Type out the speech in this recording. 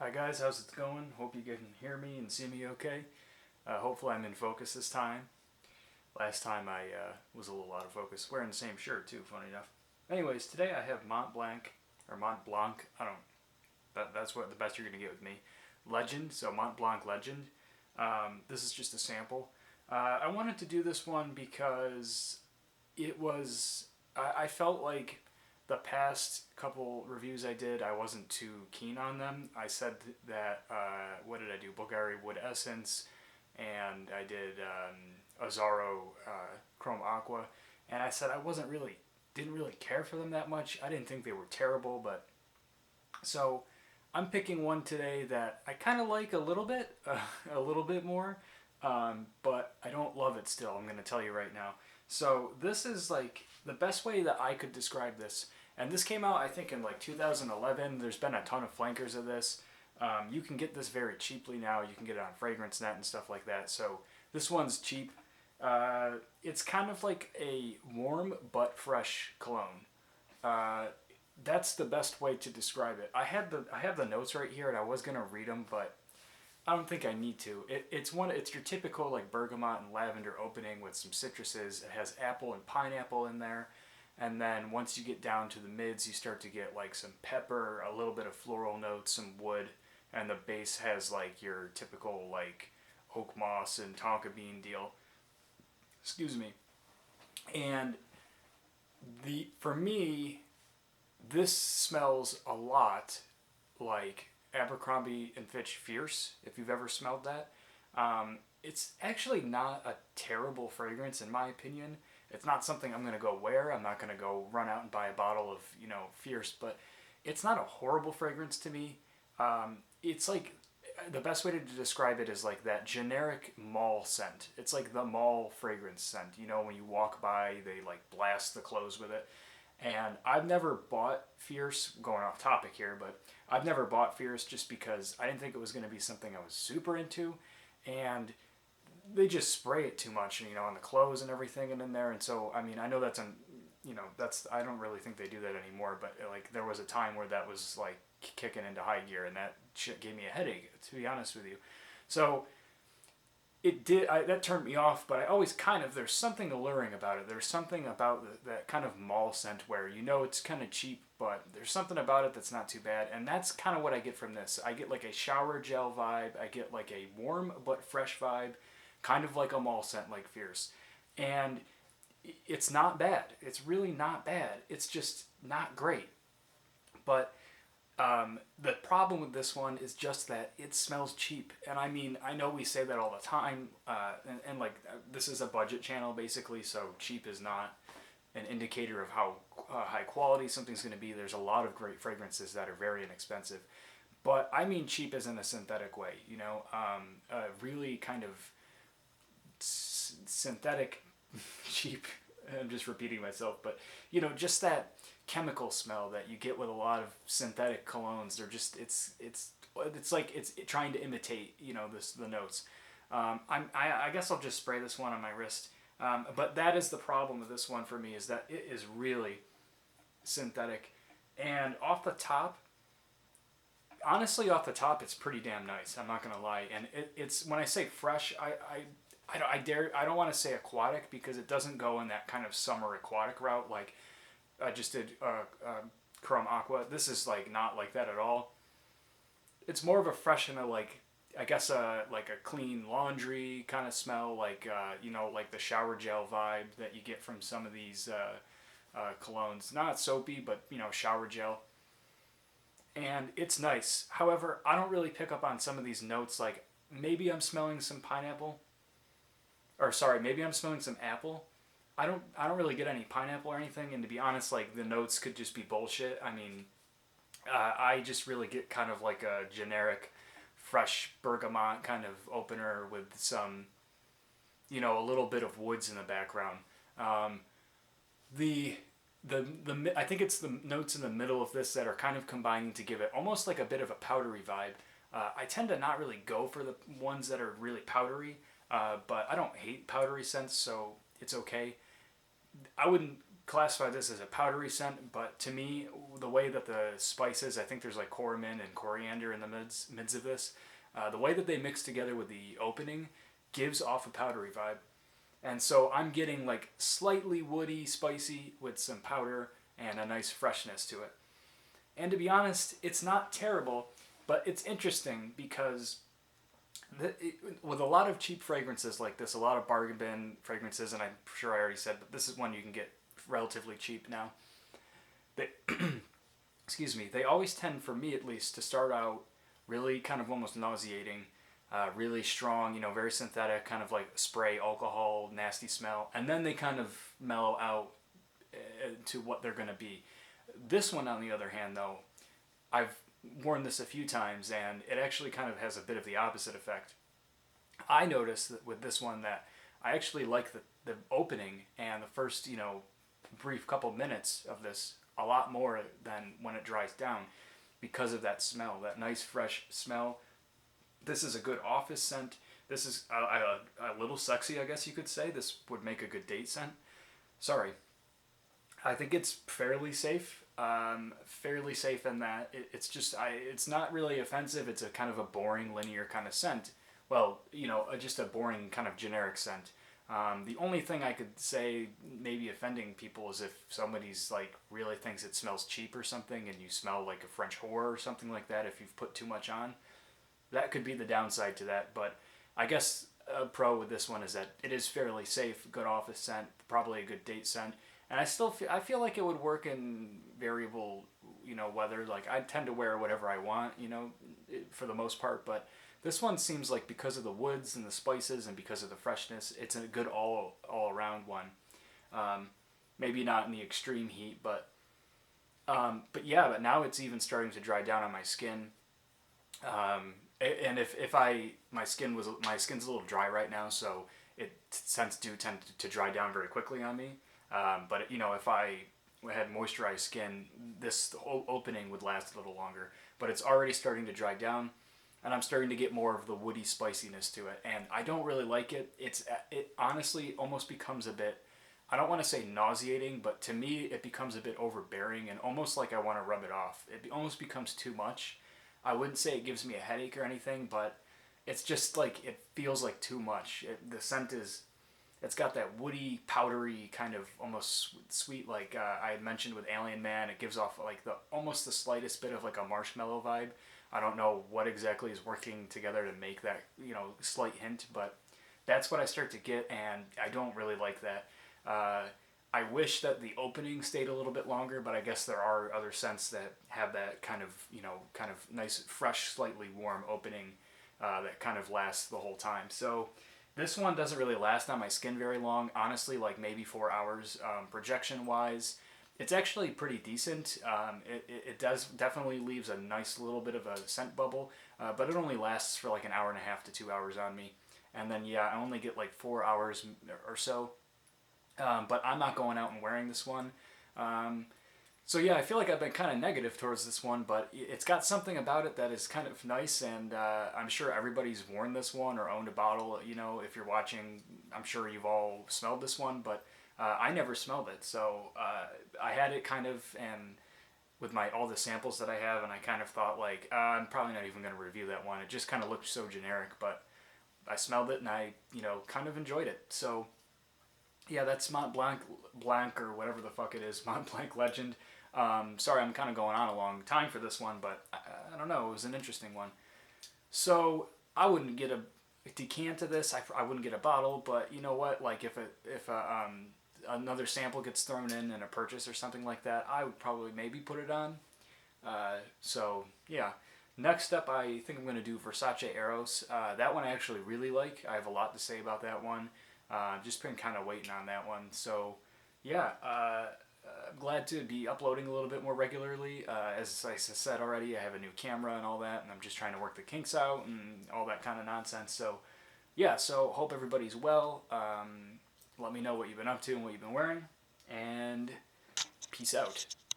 Hi guys, how's it going? Hope you can hear me and see me okay. Hopefully I'm in focus this time. Last time I was a little out of focus. Wearing the same shirt too, funny enough. Anyways, today I have Montblanc. I don't. That's what the best you're gonna get with me. Legend. So Montblanc Legend. This is just a sample. I wanted to do this one because it was. I felt like the past couple reviews I did, I wasn't too keen on them. I said that, what did I do? Bulgari Wood Essence, and I did Azaro Chrome Aqua, and I said I didn't really care for them that much. I didn't think they were terrible, but so I'm picking one today that I kind of like a little bit more, but I don't love it still. I'm going to tell you right now. So this is like the best way that I could describe this. And this came out, I think, in like 2011. There's been a ton of flankers of this. You can get this very cheaply now. You can get it on Fragrance Net and stuff like that. So this one's cheap. It's kind of like a warm but fresh cologne. Uh, that's the best way to describe it. I have the notes right here, and I was gonna read them, but I don't think I need to. It's your typical like bergamot and lavender opening with some citruses. It has apple and pineapple in there. And then once you get down to the mids, you start to get like some pepper, a little bit of floral notes, some wood, and the base has like your typical like oak moss and tonka bean deal. Excuse me. And the for me, this smells a lot like Abercrombie and Fitch Fierce. If you've ever smelled that, it's actually not a terrible fragrance in my opinion. It's not something I'm gonna go wear. I'm not gonna go run out and buy a bottle of Fierce, but it's not a horrible fragrance to me. It's like the best way to describe it is like that generic mall scent. It's like the mall fragrance scent. You know, when you walk by, they like blast the clothes with it. And I've never bought Fierce, going off topic here, but I've never bought Fierce just because I didn't think it was going to be something I was super into. And they just spray it too much, on the clothes and everything and in there. And so, I mean, I know I don't really think they do that anymore, but like there was a time where that was like kicking into high gear and that shit gave me a headache, to be honest with you. So that turned me off, but I always there's something alluring about it. There's something about that kind of mall scent where it's kind of cheap, but there's something about it that's not too bad. And that's kind of what I get from this. I get like a shower gel vibe. I get like a warm but fresh vibe, kind of like a mall scent like Fierce. And it's not bad. It's really not bad. It's just not great. But the problem with this one is just that it smells cheap. And I mean, I know we say that all the time, and like this is a budget channel basically, so cheap is not an indicator of how high quality something's going to be. There's a lot of great fragrances that are very inexpensive. But I mean cheap as in a synthetic way, really kind of synthetic cheap. I'm just repeating myself, but just that chemical smell that you get with a lot of synthetic colognes. They're just it's like it's trying to imitate the notes. I guess I'll just spray this one on my wrist. But that is the problem with this one for me, is that it is really synthetic, and honestly off the top it's pretty damn nice. I'm not gonna lie, and it's when I say fresh, I don't want to say aquatic because it doesn't go in that kind of summer aquatic route like I just did Chrome Aqua. This is like not like that at all. It's more of a fresh and a like I guess like a clean laundry kind of smell, like like the shower gel vibe that you get from some of these colognes. Not soapy, but shower gel. And it's nice. However, I don't really pick up on some of these notes. Like maybe I'm smelling some pineapple, or sorry, maybe I'm smelling some apple. I don't really get any pineapple or anything, and to be honest, like the notes could just be bullshit. I mean, I just really get kind of like a generic, fresh bergamot kind of opener with some, a little bit of woods in the background. Um, the I think it's the notes in the middle of this that are kind of combining to give it almost like a bit of a powdery vibe. I tend to not really go for the ones that are really powdery, but I don't hate powdery scents, so it's okay. I wouldn't classify this as a powdery scent, but to me, the way that the spices, I think there's like coriander and coriander in the mids of this, the way that they mix together with the opening gives off a powdery vibe. And so I'm getting like slightly woody, spicy with some powder and a nice freshness to it. And to be honest, it's not terrible, but it's interesting because with a lot of cheap fragrances like this, a lot of bargain bin fragrances, and I'm sure I already said, but this is one you can get relatively cheap now. They, excuse me, they always tend, for me at least, to start out really kind of almost nauseating, really strong, you know, very synthetic, kind of like spray alcohol, nasty smell, and then they kind of mellow out to what they're going to be. This one, on the other hand, though, I've worn this a few times, and it actually kind of has a bit of the opposite effect. I noticed that with this one that I actually like the opening and the first, you know, brief couple minutes of this a lot more than when it dries down because of that smell, that nice fresh smell. This is a good office scent. This is a little sexy, I guess you could say. This would make a good date scent. Sorry. I think it's fairly safe. Fairly safe in that it's not really offensive. It's a kind of a boring, linear kind of scent. Well, you know, just a boring kind of generic scent. The only thing I could say maybe offending people is if somebody's like really thinks it smells cheap or something and you smell like a French whore or something like that if you've put too much on. That could be the downside to that, but I guess a pro with this one is that it is fairly safe, good office scent, probably a good date scent. And I feel like it would work in variable, you know, weather. Like I tend to wear whatever I want, you know, for the most part. But this one seems like because of the woods and the spices and because of the freshness, it's a good all around one. Maybe not in the extreme heat, but yeah. But now it's even starting to dry down on my skin. And if my skin's a little dry right now, so scents do tend to dry down very quickly on me. But you know, if I had moisturized skin, this whole opening would last a little longer. But it's already starting to dry down, and I'm starting to get more of the woody spiciness to it, and I don't really like it. It honestly almost becomes a bit, I don't want to say nauseating, but to me it becomes a bit overbearing and almost like I want to rub it off. It almost becomes too much. I wouldn't say it gives me a headache or anything, but it's just like it feels like too much. The scent is. It's got that woody, powdery kind of almost sweet, like I had mentioned with Alien Man. It gives off like almost the slightest bit of like a marshmallow vibe. I don't know what exactly is working together to make that, you know, slight hint, but that's what I start to get, and I don't really like that. I wish that the opening stayed a little bit longer, but I guess there are other scents that have that kind of, you know, kind of nice, fresh, slightly warm opening that kind of lasts the whole time. So this one doesn't really last on my skin very long. Honestly, like maybe 4 hours. Projection-wise, it's actually pretty decent. It does definitely leaves a nice little bit of a scent bubble, but it only lasts for like an hour and a half to 2 hours on me. And then, yeah, I only get like 4 hours or so. But I'm not going out and wearing this one. So yeah, I feel like I've been kind of negative towards this one, but it's got something about it that is kind of nice, and I'm sure everybody's worn this one or owned a bottle. You know, if you're watching, I'm sure you've all smelled this one, but I never smelled it. So I had it kind of, and with all the samples that I have, and I kind of thought like, I'm probably not even going to review that one. It just kind of looked so generic, but I smelled it and I, you know, kind of enjoyed it. So yeah, that's Montblanc or whatever the fuck it is, Montblanc Legend. Sorry, I'm kind of going on a long time for this one, but I don't know. It was an interesting one. So I wouldn't get a decant of this. I wouldn't get a bottle, but you know what? Like if another sample gets thrown in a purchase or something like that, I would probably maybe put it on. So yeah. Next up, I think I'm going to do Versace Eros. That one I actually really like. I have a lot to say about that one. Just been kind of waiting on that one. So yeah. I'm glad to be uploading a little bit more regularly. As I said already, I have a new camera and all that, and I'm just trying to work the kinks out and all that kind of nonsense. So, yeah, so hope everybody's well. Let me know what you've been up to and what you've been wearing, and peace out.